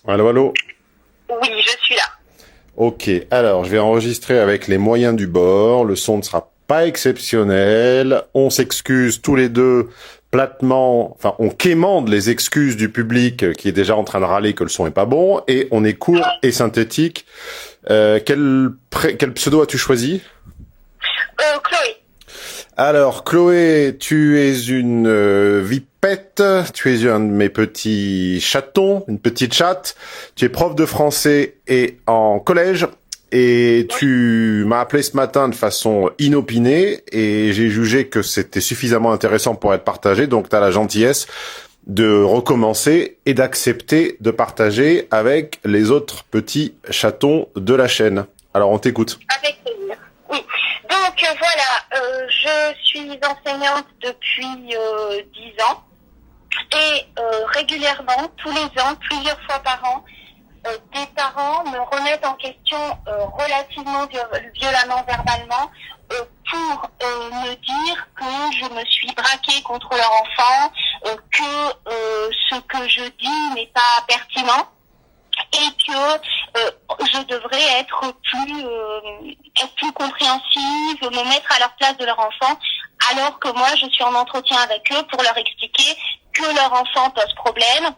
Allô, allô. Oui, je suis là. Ok, alors je vais enregistrer avec les moyens du bord. Le son ne sera pas exceptionnel. On s'excuse tous les deux platement. Enfin, on quémande les excuses du public qui est déjà en train de râler que le son est pas bon. Et on est court et synthétique. Quel pseudo as-tu choisi? Chloé. Alors, Chloé, tu es une vipette, tu es un de mes petits chatons, une petite chatte. Tu es prof de français et en collège. Et tu m'as appelé ce matin de façon inopinée et j'ai jugé que c'était suffisamment intéressant pour être partagé. Donc, tu as la gentillesse de recommencer et d'accepter de partager avec les autres petits chatons de la chaîne. Alors, on t'écoute. Avec plaisir. Oui. Donc voilà, je suis enseignante depuis 10 ans et régulièrement, tous les ans, plusieurs fois par an, des parents me remettent en question relativement violemment, verbalement, pour me dire que je me suis braquée contre leur enfant, que ce que je dis n'est pas pertinent et que je devrais être plus compréhensive, me mettre à leur place de leur enfant, alors que moi je suis en entretien avec eux pour leur expliquer que leur enfant pose problème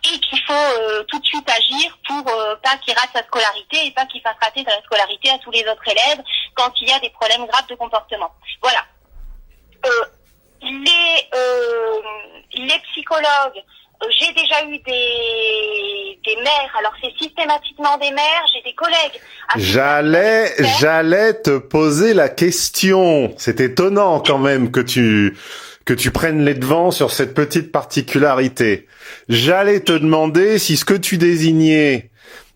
et qu'il faut tout de suite agir pour pas qu'il rate sa scolarité et pas qu'il fasse rater sa scolarité à tous les autres élèves quand il y a des problèmes graves de comportement. Voilà. Les psychologues, j'ai déjà eu des mères, alors c'est systématiquement des mères, j'ai des collègues. J'allais te poser la question. C'est étonnant quand même que tu prennes les devants sur cette petite particularité. J'allais te demander si ce que tu désignais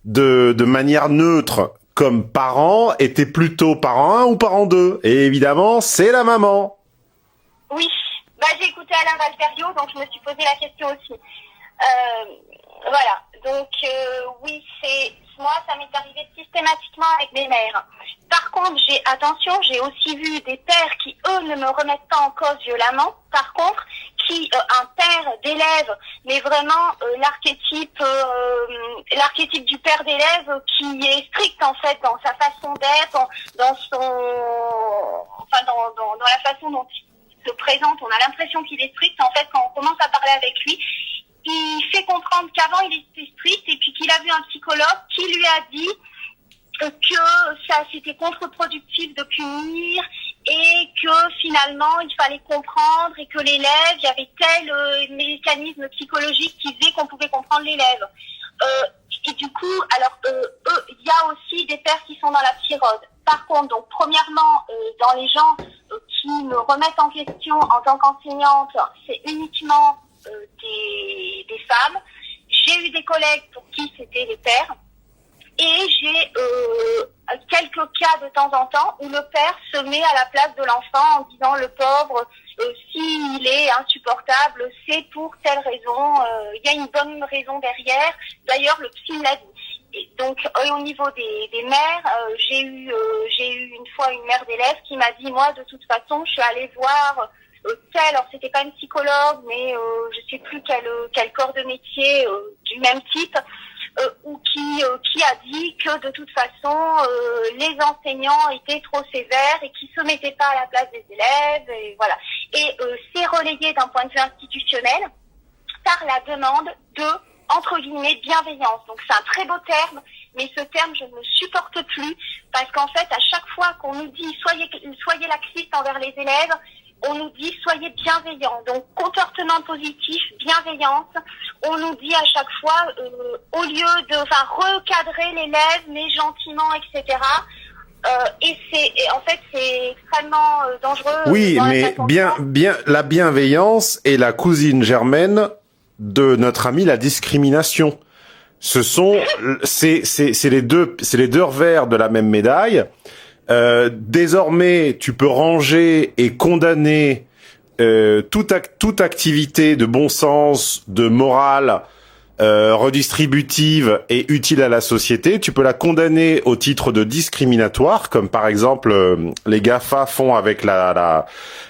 de manière neutre comme parent était plutôt parent 1 ou parent 2. Et évidemment, c'est la maman. Oui, j'ai écouté Alain Valperio, donc je me suis posé la question aussi. Voilà, donc oui, moi ça m'est arrivé systématiquement avec mes mères. Par contre, j'ai aussi vu des pères qui, eux, ne me remettent pas en cause violemment. Par contre, un père d'élève, mais vraiment l'archétype du père d'élève qui est strict en fait dans sa façon d'être, dans la façon dont il se présente. On a l'impression qu'il est strict. En fait, quand on commence à parler avec lui, il fait comprendre qu'avant il était strict et puis qu'il a vu un psychologue qui lui a dit que ça c'était contre-productif de punir et que finalement il fallait comprendre et que l'élève, il y avait tel mécanisme psychologique qui faisait qu'on pouvait comprendre l'élève. Et du coup, alors il y a aussi des pères qui sont dans la psychose. Par contre, donc premièrement, dans les gens qui me remettent en question en tant qu'enseignante, c'est uniquement des femmes. J'ai eu des collègues pour qui c'était les pères. Et j'ai quelques cas de temps en temps où le père se met à la place de l'enfant en disant le pauvre, s'il est insupportable, c'est pour telle raison, il y a une bonne raison derrière. D'ailleurs, le psy l'a dit. Et donc, au niveau des mères, j'ai eu une fois une mère d'élève qui m'a dit, moi, de toute façon, je suis allée voir alors c'était pas une psychologue, mais je sais plus quel corps de métier du même type, ou qui a dit que de toute façon les enseignants étaient trop sévères et qu'ils se mettaient pas à la place des élèves, et voilà. Et c'est relayé d'un point de vue institutionnel par la demande de, entre guillemets, bienveillance. Donc c'est un très beau terme, mais ce terme je ne supporte plus, parce qu'en fait à chaque fois qu'on nous dit soyez laxiste envers les élèves, on nous dit soyez bienveillants. Donc comportement positif, bienveillance. On nous dit à chaque fois, au lieu de recadrer l'élève, mais gentiment, etc. Et en fait c'est extrêmement dangereux. Oui, mais bien la bienveillance est la cousine germaine de notre ami la discrimination. C'est les deux revers de la même médaille. Désormais, tu peux ranger et condamner toute activité de bon sens, de morale, redistributive et utile à la société, tu peux la condamner au titre de discriminatoire, comme par exemple les GAFA font avec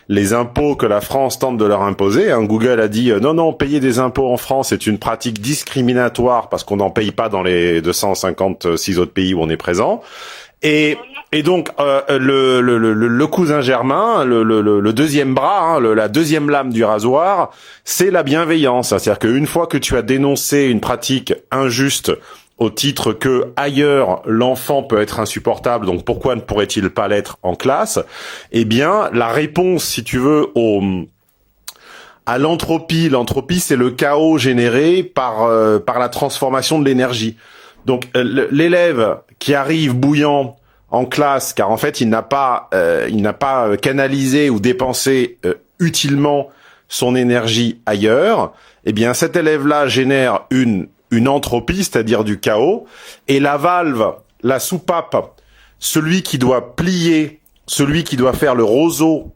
les impôts que la France tente de leur imposer. Google a dit non, payer des impôts en France est une pratique discriminatoire parce qu'on n'en paye pas dans les 256 autres pays où on est présent. Et donc le cousin germain, le deuxième bras, la deuxième lame du rasoir, c'est la bienveillance. C'est-à-dire qu'une fois que tu as dénoncé une pratique injuste au titre que ailleurs l'enfant peut être insupportable, donc pourquoi ne pourrait-il pas l'être en classe? Eh bien, la réponse, si tu veux, à l'entropie, c'est le chaos généré par la transformation de l'énergie. Donc l'élève qui arrive bouillant en classe, car en fait il n'a pas canalisé ou dépensé utilement son énergie ailleurs, eh bien cet élève-là génère une entropie, c'est-à-dire du chaos, et la valve, la soupape, celui qui doit plier, celui qui doit faire le roseau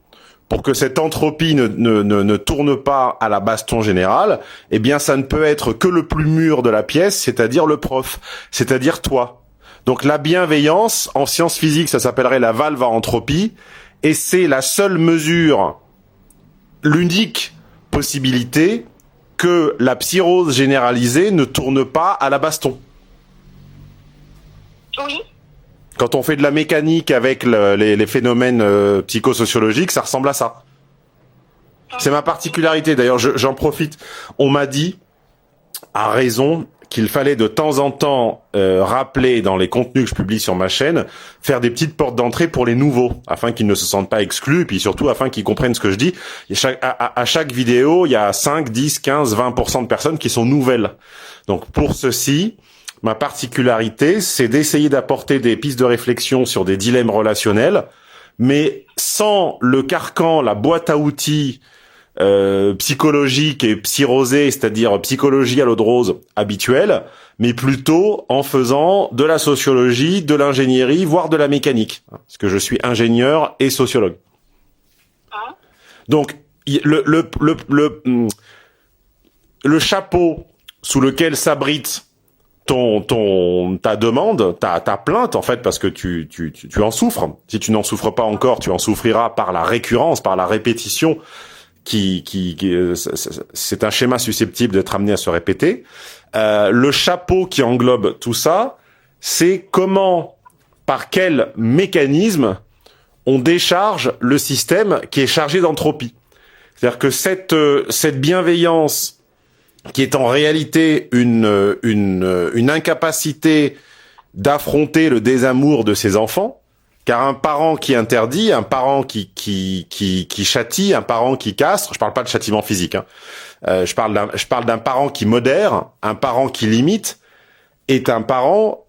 pour que cette entropie ne tourne pas à la baston générale, eh bien ça ne peut être que le plus mûr de la pièce, c'est-à-dire le prof, c'est-à-dire toi. Donc la bienveillance, en sciences physiques, ça s'appellerait la valve à entropie, et c'est la seule mesure, l'unique possibilité que la psychose généralisée ne tourne pas à la baston. Oui. Quand on fait de la mécanique avec les phénomènes psychosociologiques, ça ressemble à ça. C'est ma particularité. D'ailleurs, j'en profite. On m'a dit, à raison, qu'il fallait de temps en temps rappeler dans les contenus que je publie sur ma chaîne, faire des petites portes d'entrée pour les nouveaux, afin qu'ils ne se sentent pas exclus, et puis surtout afin qu'ils comprennent ce que je dis. À chaque vidéo, il y a 5, 10, 15, 20% de personnes qui sont nouvelles. Donc pour ceci, ma particularité, c'est d'essayer d'apporter des pistes de réflexion sur des dilemmes relationnels, mais sans le carcan, la boîte à outils psychologique et psyrosée, c'est-à-dire psychologie à l'eau de rose habituelle, mais plutôt en faisant de la sociologie, de l'ingénierie, voire de la mécanique, parce que je suis ingénieur et sociologue. Donc le chapeau sous lequel s'abrite ta demande, ta plainte, en fait, parce que tu en souffres. Si tu n'en souffres pas encore, tu en souffriras par la récurrence, par la répétition, c'est un schéma susceptible d'être amené à se répéter. Le chapeau qui englobe tout ça, c'est comment, par quel mécanisme on décharge le système qui est chargé d'entropie. C'est-à-dire que cette bienveillance qui est en réalité une incapacité d'affronter le désamour de ses enfants, car un parent qui interdit, un parent qui châtie, un parent qui castre, je parle pas de châtiment physique, je parle d'un parent qui modère, un parent qui limite, est un parent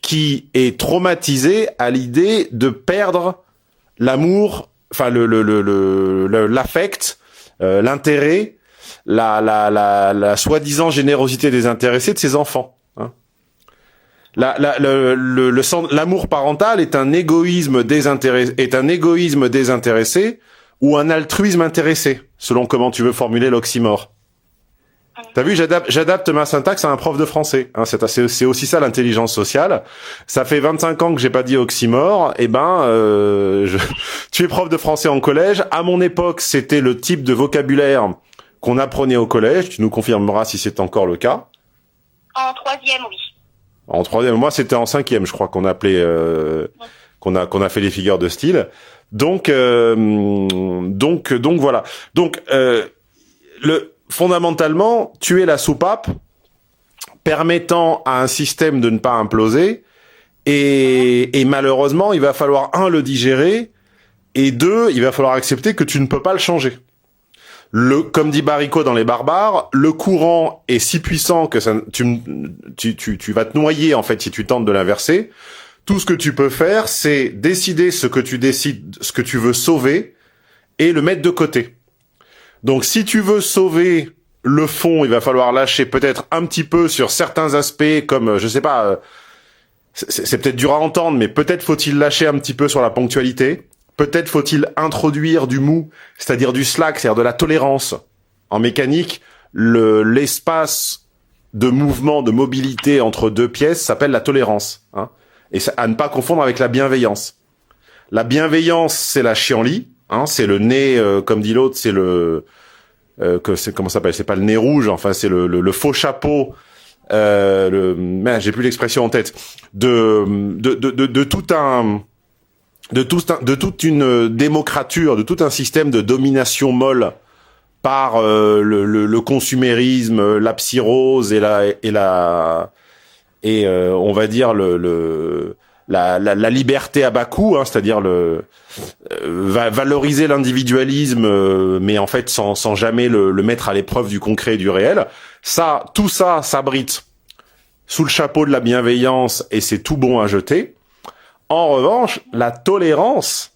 qui est traumatisé à l'idée de perdre l'amour, enfin l'affect, l'intérêt, la soi-disant générosité désintéressée de ses enfants. L'amour parental est un égoïsme désintéressé ou un altruisme intéressé, selon comment tu veux formuler l'oxymore. T'as vu, j'adapte ma syntaxe à un prof de français. C'est aussi ça l'intelligence sociale. Ça fait 25 ans que j'ai pas dit oxymore. Tu es prof de français en collège. À mon époque, c'était le type de vocabulaire qu'on apprenait au collège. Tu nous confirmeras si c'est encore le cas. En troisième, oui. En troisième, moi c'était en cinquième, je crois qu'on appelait, qu'on a fait les figures de style. Donc voilà. Donc fondamentalement, tu es la soupape permettant à un système de ne pas imploser, et malheureusement, il va falloir le digérer, et il va falloir accepter que tu ne peux pas le changer. Comme dit Barico dans Les Barbares, le courant est si puissant que tu vas te noyer en fait si tu tentes de l'inverser. Tout ce que tu peux faire, c'est décider ce que tu veux sauver et le mettre de côté. Donc si tu veux sauver le fond, il va falloir lâcher peut-être un petit peu sur certains aspects, comme je sais pas, c'est peut-être dur à entendre, mais peut-être faut-il lâcher un petit peu sur la ponctualité. Peut-être faut-il introduire du mou, c'est-à-dire du slack, c'est-à-dire de la tolérance. En mécanique, l'espace de mouvement, de mobilité entre deux pièces s'appelle la tolérance. Hein, et ça, à ne pas confondre avec la bienveillance. La bienveillance, c'est la chienlit. Hein, c'est le nez, comme dit l'autre, c'est le... comment ça s'appelle? C'est pas le nez rouge, enfin c'est le faux chapeau. J'ai plus l'expression en tête. De toute une démocrature, de tout un système de domination molle par le consumérisme, la psyrose et on va dire la liberté à bas coût, hein, c'est-à-dire valoriser l'individualisme, mais en fait sans jamais le mettre à l'épreuve du concret et du réel. Ça, tout ça s'abrite sous le chapeau de la bienveillance et c'est tout bon à jeter. En revanche, la tolérance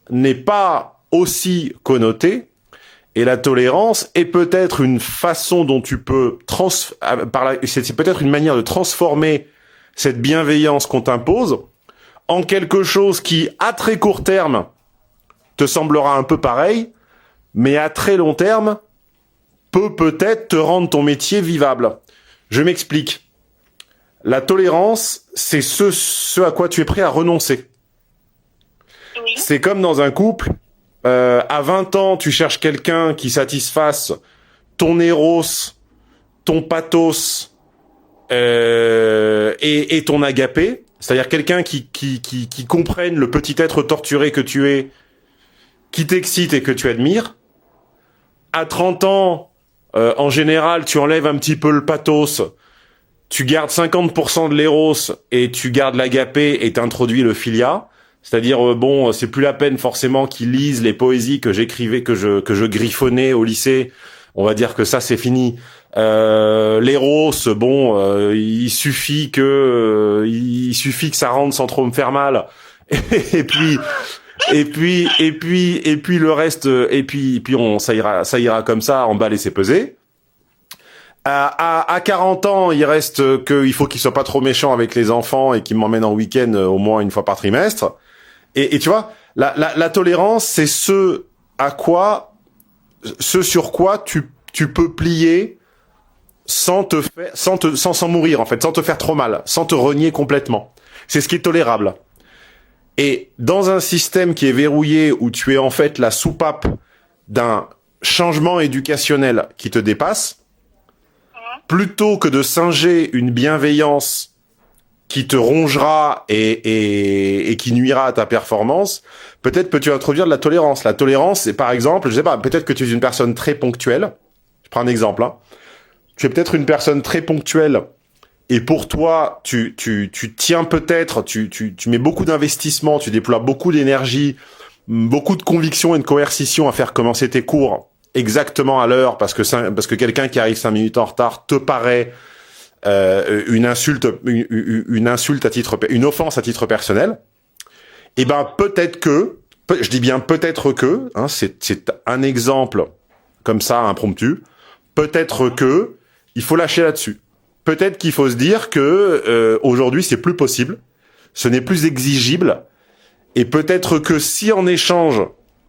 n'est pas aussi connotée, et la tolérance est peut-être une façon dont tu peux c'est peut-être une manière de transformer cette bienveillance qu'on t'impose en quelque chose qui, à très court terme, te semblera un peu pareil, mais à très long terme, peut-être te rendre ton métier vivable. Je m'explique. La tolérance, c'est ce à quoi tu es prêt à renoncer. Oui. C'est comme dans un couple, à 20 ans, tu cherches quelqu'un qui satisfasse ton éros, ton pathos et ton agapé, c'est-à-dire quelqu'un qui comprenne le petit être torturé que tu es, qui t'excite et que tu admires. À 30 ans, en général, tu enlèves un petit peu le pathos, tu gardes 50% de l'éros et tu gardes l'agapé et t'introduis le philia. C'est-à-dire, bon, c'est plus la peine forcément qu'ils lisent les poésies que j'écrivais, que je griffonnais au lycée. On va dire que ça, c'est fini. L'éros, bon, il suffit que ça rentre sans trop me faire mal. et puis le reste, et puis ça ira comme ça, emballer c'est peser. À 40 ans, il reste qu'il faut qu'il soit pas trop méchant avec les enfants et qu'il m'emmène en week-end au moins une fois par trimestre. Et tu vois, la tolérance, c'est ce sur quoi tu peux plier sans mourir, en fait, sans te faire trop mal, sans te renier complètement. C'est ce qui est tolérable. Et dans un système qui est verrouillé, où tu es en fait la soupape d'un changement éducationnel qui te dépasse, plutôt que de singer une bienveillance qui te rongera et qui nuira à ta performance, peut-être peux-tu introduire de la tolérance. La tolérance, c'est par exemple, je sais pas, peut-être que tu es une personne très ponctuelle. Je prends un exemple, hein. Tu es peut-être une personne très ponctuelle et pour toi, tu tiens peut-être, tu mets beaucoup d'investissement, tu déploies beaucoup d'énergie, beaucoup de conviction et de coercition à faire commencer tes cours exactement à l'heure parce que quelqu'un qui arrive 5 minutes en retard te paraît une insulte à titre, une offense à titre personnel. Et ben je dis bien peut-être que, hein, c'est un exemple comme ça impromptu. Peut-être que il faut lâcher là-dessus. Peut-être qu'il faut se dire que aujourd'hui c'est plus possible, ce n'est plus exigible, et peut-être que si en échange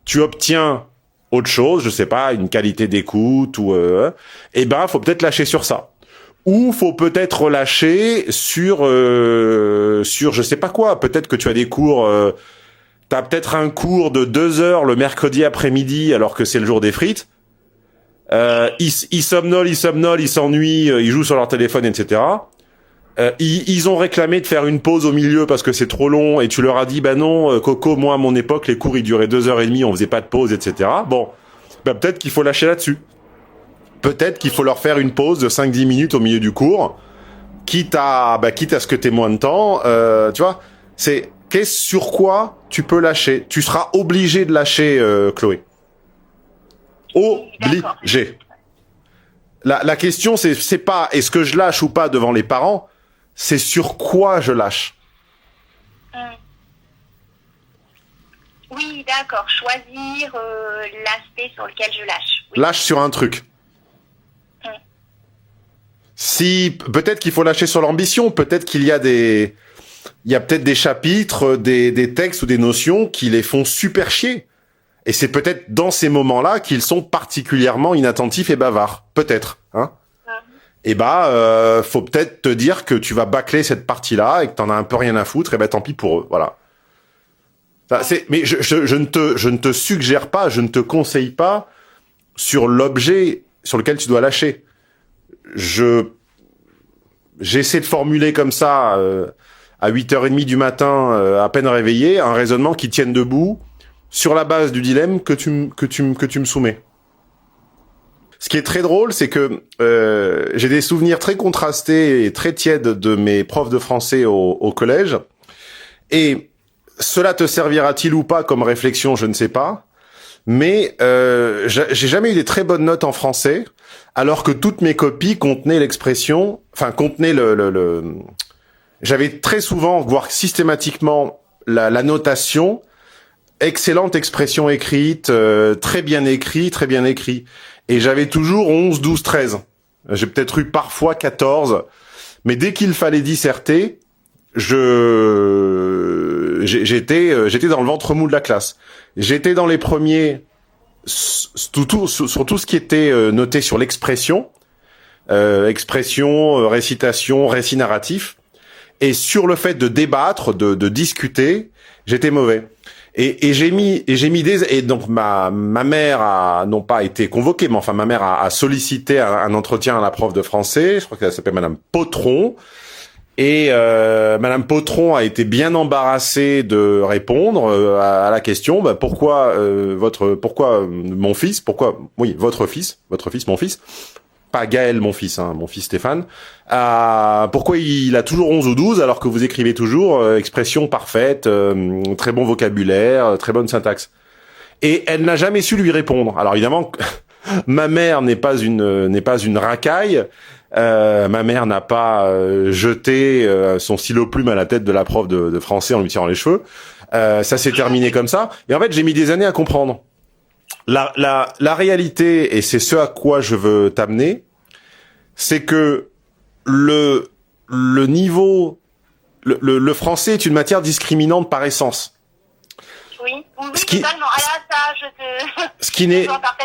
tu obtiens autre chose, je sais pas, une qualité d'écoute ou eh ben faut peut-être lâcher sur ça. Ou faut peut-être lâcher sur je sais pas quoi. Peut-être que tu as des cours, t'as peut-être un cours de 2 heures le mercredi après-midi alors que c'est le jour des frites. Ils somnolent, ils s'ennuient, ils jouent sur leur téléphone, etc. Ils ont réclamé de faire une pause au milieu parce que c'est trop long et tu leur as dit bah non, Coco, moi à mon époque les cours ils duraient 2h30, on faisait pas de pause, etc. Bon, bah peut-être qu'il faut lâcher là-dessus. Peut-être qu'il faut leur faire une pause de 5-10 minutes au milieu du cours, quitte à ce que t'aies moins de temps. Tu vois, c'est sur quoi tu peux lâcher. Tu seras obligé de lâcher, Chloé. Obligé. La question c'est pas est-ce que je lâche ou pas devant les parents, c'est sur quoi je lâche. Oui, d'accord. Choisir l'aspect sur lequel je lâche. Oui. Lâche sur un truc. Si peut-être qu'il faut lâcher sur l'ambition, peut-être qu'il y a peut-être des chapitres, des textes ou des notions qui les font super chier. Et c'est peut-être dans ces moments-là qu'ils sont particulièrement inattentifs et bavards. Peut-être, hein. Et faut peut-être te dire que tu vas bâcler cette partie-là et que t'en as un peu rien à foutre, et tant pis pour eux, voilà. Mais je ne te suggère pas, je ne te conseille pas sur l'objet sur lequel tu dois lâcher. J'essaie de formuler comme ça, à 8h30 du matin, à peine réveillé, un raisonnement qui tienne debout sur la base du dilemme que tu me soumets. Ce qui est très drôle, c'est que j'ai des souvenirs très contrastés et très tièdes de mes profs de français au collège. Et cela te servira-t-il ou pas comme réflexion, je ne sais pas. Mais j'ai jamais eu des très bonnes notes en français, alors que toutes mes copies contenaient contenaient J'avais très souvent, voire systématiquement, la notation, excellente expression écrite, très bien écrit. Et j'avais toujours 11, 12, 13. J'ai peut-être eu parfois 14. Mais dès qu'il fallait disserter, j'étais dans le ventre mou de la classe. J'étais dans les premiers sur tout ce qui était noté sur l'expression, récitation, récit narratif. Et sur le fait de débattre, de discuter, j'étais mauvais. Et donc ma mère a non pas été convoquée, mais enfin ma mère a sollicité un entretien à la prof de français. Je crois qu'elle s'appelle Madame Potron. Et Madame Potron a été bien embarrassée de répondre à la question pourquoi mon fils, votre fils, mon fils, pas Gaël mon fils, hein, mon fils Stéphane, pourquoi il a toujours 11 ou 12 alors que vous écrivez toujours expression parfaite, très bon vocabulaire, très bonne syntaxe. Et elle n'a jamais su lui répondre. Alors évidemment, ma mère n'est pas une racaille. Ma mère n'a pas jeté son stylo plume à la tête de la prof de français en lui tirant les cheveux. Ça s'est terminé comme ça. Et en fait, j'ai mis des années à comprendre. La réalité, et c'est ce à quoi je veux t'amener, c'est que le français est une matière discriminante par essence. Oui, totalement.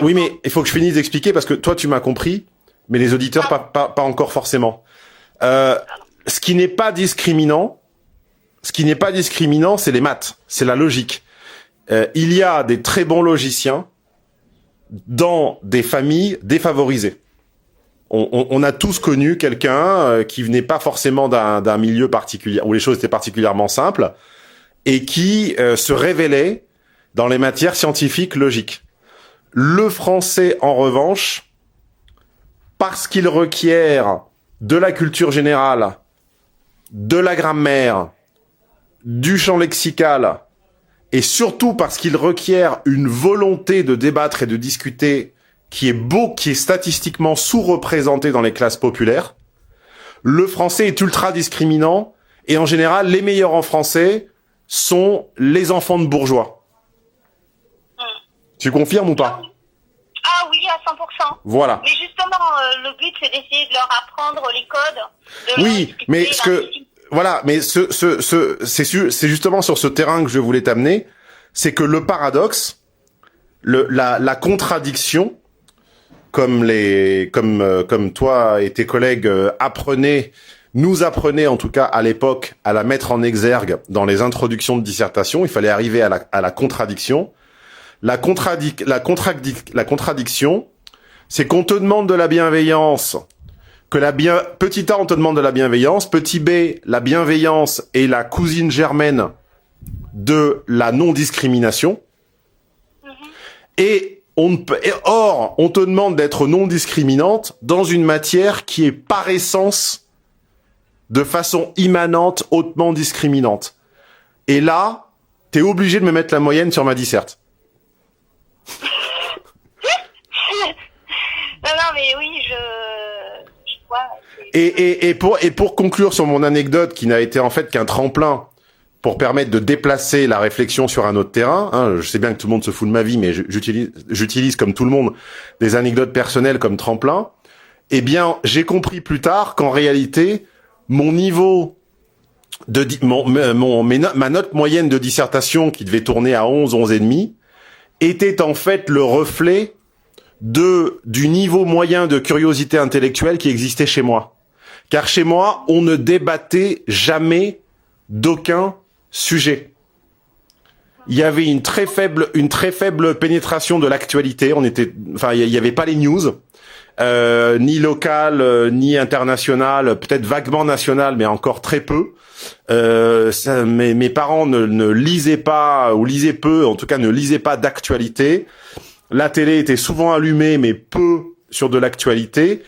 Oui, mais il faut que je finisse d'expliquer parce que toi, tu m'as compris. Mais les auditeurs, pas encore forcément. Ce qui n'est pas discriminant, c'est les maths, c'est la logique. Il y a des très bons logiciens dans des familles défavorisées. On a tous connu quelqu'un qui venait pas forcément d'un milieu particulier, où les choses étaient particulièrement simples, et qui se révélait dans les matières scientifiques logiques. Le français, en revanche, parce qu'il requiert de la culture générale, de la grammaire, du champ lexical, et surtout parce qu'il requiert une volonté de débattre et de discuter qui est statistiquement sous-représenté dans les classes populaires, le français est ultra discriminant, et en général, les meilleurs en français sont les enfants de bourgeois. Tu confirmes ou pas ? Ah oui, à 100%. Voilà. Mais justement, le but, c'est d'essayer de leur apprendre les codes. Oui, mais c'est justement sur ce terrain que je voulais t'amener, c'est que le paradoxe, la contradiction, comme toi et tes collègues nous apprenaient en tout cas à l'époque à la mettre en exergue dans les introductions de dissertation, il fallait arriver à la contradiction. La contradiction, c'est qu'on te demande de la bienveillance, petit A, on te demande de la bienveillance, petit B, la bienveillance est la cousine germaine de la non-discrimination, or, on te demande d'être non-discriminante dans une matière qui est par essence, de façon immanente, hautement discriminante. Et là, t'es obligé de me mettre la moyenne sur ma disserte. Non, mais oui, je vois. Et pour conclure sur mon anecdote qui n'a été en fait qu'un tremplin pour permettre de déplacer la réflexion sur un autre terrain, hein, je sais bien que tout le monde se fout de ma vie, mais j'utilise comme tout le monde des anecdotes personnelles comme tremplin. Eh bien, j'ai compris plus tard qu'en réalité, mon niveau ma note moyenne de dissertation qui devait tourner à 11 et demi, était en fait le reflet du niveau moyen de curiosité intellectuelle qui existait chez moi. Car chez moi, on ne débattait jamais d'aucun sujet. Il y avait une très faible pénétration de l'actualité. Il y avait pas les news, ni locales, ni internationales, peut-être vaguement nationales, mais encore très peu. Mes parents ne lisaient pas, ou lisaient peu, en tout cas ne lisaient pas d'actualité. La télé était souvent allumée, mais peu sur de l'actualité.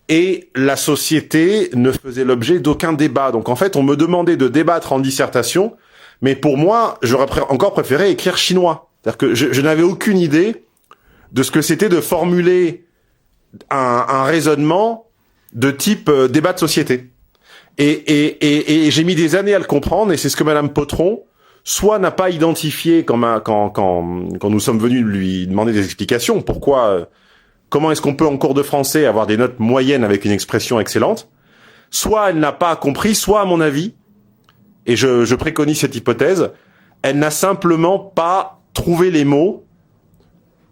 Et la société ne faisait l'objet d'aucun débat. Donc en fait, on me demandait de débattre en dissertation, mais pour moi, j'aurais encore préféré écrire chinois. C'est-à-dire que je n'avais aucune idée de ce que c'était de formuler un raisonnement de type débat de société. Et j'ai mis des années à le comprendre, et c'est ce que Madame Potron soit n'a pas identifié quand nous sommes venus lui demander des explications. Comment est-ce qu'on peut en cours de français avoir des notes moyennes avec une expression excellente? Soit elle n'a pas compris, soit à mon avis, et je préconise cette hypothèse, elle n'a simplement pas trouvé les mots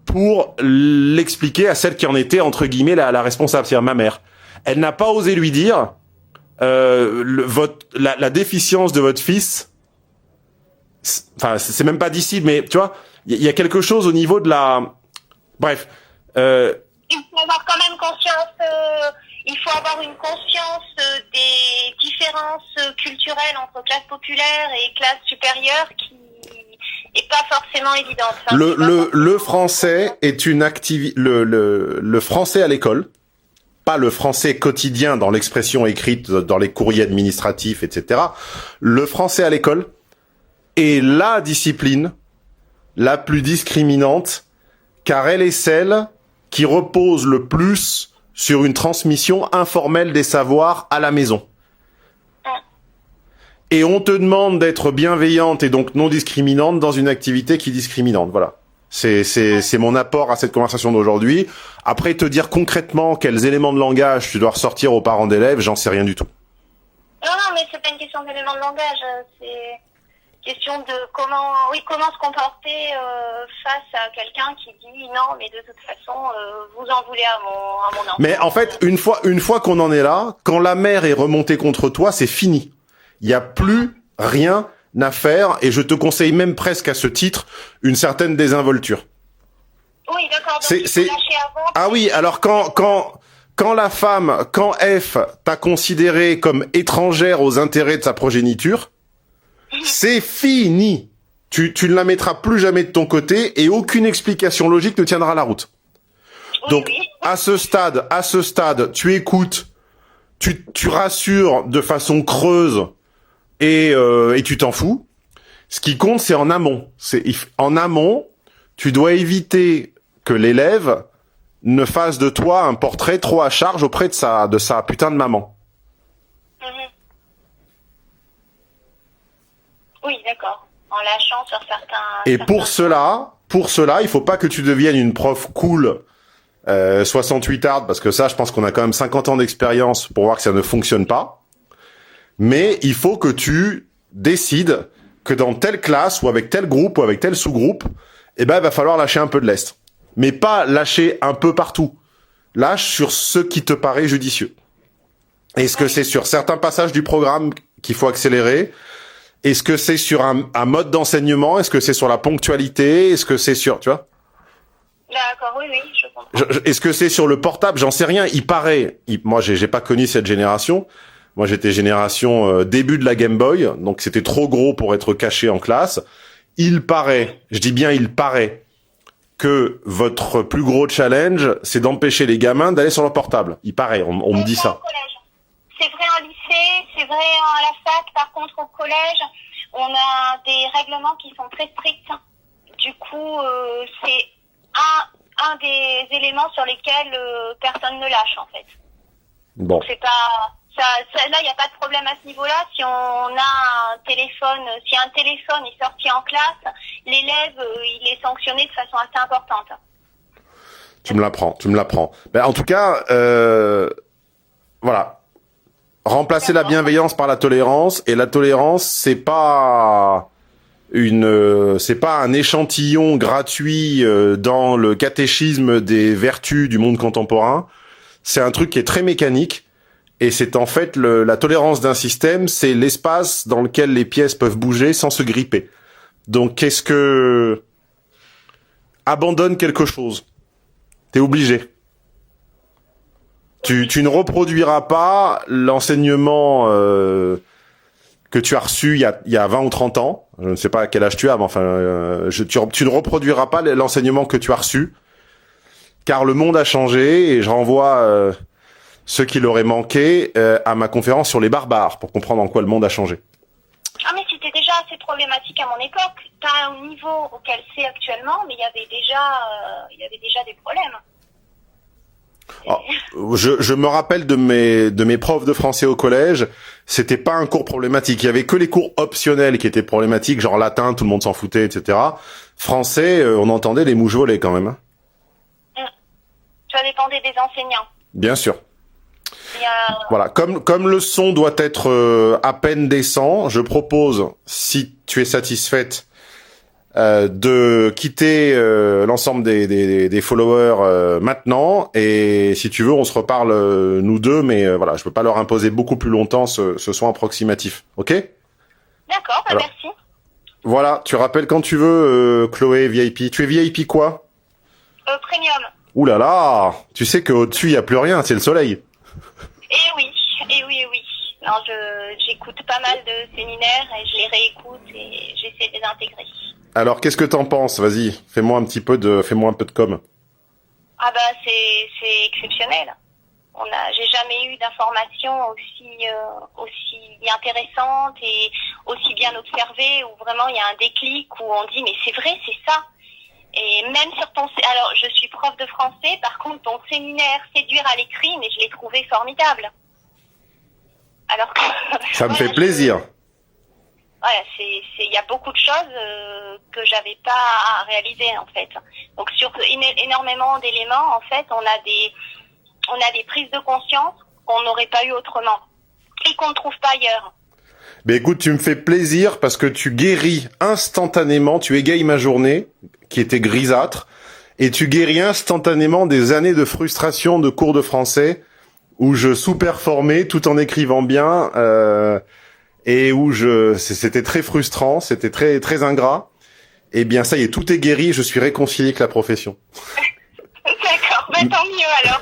pour l'expliquer à celle qui en était entre guillemets la responsable, c'est-à-dire ma mère. Elle n'a pas osé lui dire la déficience de votre fils. Enfin, c'est même pas d'ici, mais tu vois, il y a quelque chose au niveau de la. Bref. Il faut avoir quand même conscience. Il faut avoir une conscience des différences culturelles entre classe populaire et classe supérieure qui est pas forcément évidente. Le français est une le français à l'école, pas le français quotidien dans l'expression écrite dans les courriers administratifs, etc. Le français à l'école est la discipline la plus discriminante, car elle est celle qui repose le plus sur une transmission informelle des savoirs à la maison. Et on te demande d'être bienveillante et donc non discriminante dans une activité qui est discriminante. Voilà. C'est mon apport à cette conversation d'aujourd'hui. Après, te dire concrètement quels éléments de langage tu dois ressortir aux parents d'élèves, j'en sais rien du tout. Non, mais c'est pas une question d'éléments de langage. C'est question de comment se comporter face à quelqu'un qui dit non, mais de toute façon, vous en voulez à mon enfant. Mais en fait, une fois qu'on en est là, quand la mère est remontée contre toi, c'est fini. Il y a plus rien à faire, et je te conseille même presque à ce titre une certaine désinvolture. Oui, d'accord. Donc il faut lâcher avant. Ah oui, alors quand la femme, quand F t'a considéré comme étrangère aux intérêts de sa progéniture, c'est fini. Tu ne la mettras plus jamais de ton côté, et aucune explication logique ne tiendra la route. Oui, Donc, oui. à ce stade, tu écoutes, tu rassures de façon creuse, et tu t'en fous. Ce qui compte, c'est en amont. En amont, tu dois éviter que l'élève ne fasse de toi un portrait trop à charge auprès de sa putain de maman. Oui, d'accord. En lâchant sur certains. Et pour cela, il faut pas que tu deviennes une prof cool 68 hard, parce que ça, je pense qu'on a quand même 50 ans d'expérience pour voir que ça ne fonctionne pas. Mais il faut que tu décides que dans telle classe, ou avec tel groupe, ou avec tel sous-groupe, il va falloir lâcher un peu de lest. Mais pas lâcher un peu partout. Lâche sur ce qui te paraît judicieux. Est-ce que c'est sur certains passages du programme qu'il faut accélérer? Est-ce que c'est sur un mode d'enseignement? Est-ce que c'est sur la ponctualité? Est-ce que c'est sur, tu vois? D'accord, oui, je comprends. Est-ce que c'est sur le portable? J'en sais rien. Il paraît. Moi, j'ai pas connu cette génération. Moi, j'étais génération début de la Game Boy, donc c'était trop gros pour être caché en classe. Il paraît, je dis bien il paraît, que votre plus gros challenge, c'est d'empêcher les gamins d'aller sur leur portable. Il paraît, on me dit ça. C'est vrai en lycée, c'est vrai à la fac. Par contre, au collège, on a des règlements qui sont très stricts. Du coup, c'est un des éléments sur lesquels personne ne lâche, en fait. Bon. Donc, c'est pas... là, il n'y a pas de problème à ce niveau-là. Si on a un téléphone, si un téléphone est sorti en classe, l'élève, il est sanctionné de façon assez importante. Tu me l'apprends. Ben, en tout cas, voilà. Remplacer la bienveillance par la tolérance, et la tolérance, c'est pas c'est pas un échantillon gratuit dans le catéchisme des vertus du monde contemporain. C'est un truc qui est très mécanique. Et c'est en fait la tolérance d'un système, c'est l'espace dans lequel les pièces peuvent bouger sans se gripper. Donc qu'est-ce que... Abandonne quelque chose. T'es obligé. Tu ne reproduiras pas l'enseignement que tu as reçu il y a 20 ou 30 ans. Je ne sais pas à quel âge tu as, mais enfin, tu ne reproduiras pas l'enseignement que tu as reçu, car le monde a changé, et je renvoie ceux qui l'auraient manqué à ma conférence sur les barbares, pour comprendre en quoi le monde a changé. Ah mais c'était déjà assez problématique à mon époque, pas au niveau auquel c'est actuellement, mais il y avait déjà des problèmes. Oh, je me rappelle de mes profs de français au collège, c'était pas un cours problématique. Il y avait que les cours optionnels qui étaient problématiques, genre latin, tout le monde s'en foutait, etc. Français, on entendait les mouches voler quand même. Ça dépendait des enseignants. Bien sûr. Voilà, comme le son doit être à peine décent, je propose, si tu es satisfaite, de quitter l'ensemble des followers maintenant, et si tu veux on se reparle nous deux, mais voilà, je peux pas leur imposer beaucoup plus longtemps ce son approximatif, ok? D'accord, bah merci. Voilà, tu rappelles quand tu veux, Chloé VIP. Tu es VIP quoi? Premium. Ouh là là, tu sais qu'au-dessus il y a plus rien, c'est le soleil. Eh oui. Non, j'écoute pas mal de séminaires et je les réécoute et j'essaie de les intégrer. Alors, qu'est-ce que t'en penses? Vas-y, fais-moi un peu de com. Ah bah c'est exceptionnel. J'ai jamais eu d'informations aussi intéressantes et aussi bien observées, où vraiment il y a un déclic, où on dit mais c'est vrai, c'est ça. Et même sur alors je suis prof de français, par contre ton séminaire séduire à l'écrit, mais je l'ai trouvé formidable. Alors que ça me fait plaisir. Voilà, il y a beaucoup de choses que j'avais pas réalisées en fait. Donc sur énormément d'éléments, en fait, on a des prises de conscience qu'on n'aurait pas eu autrement et qu'on ne trouve pas ailleurs. Mais écoute, tu me fais plaisir parce que tu guéris instantanément, tu égayes ma journée qui était grisâtre, et tu guéris instantanément des années de frustration de cours de français où je sous-performais tout en écrivant bien, et où c'était très frustrant, c'était très très ingrat. Eh bien ça y est, tout est guéri, je suis réconcilié avec la profession. D'accord, bah tant mieux alors.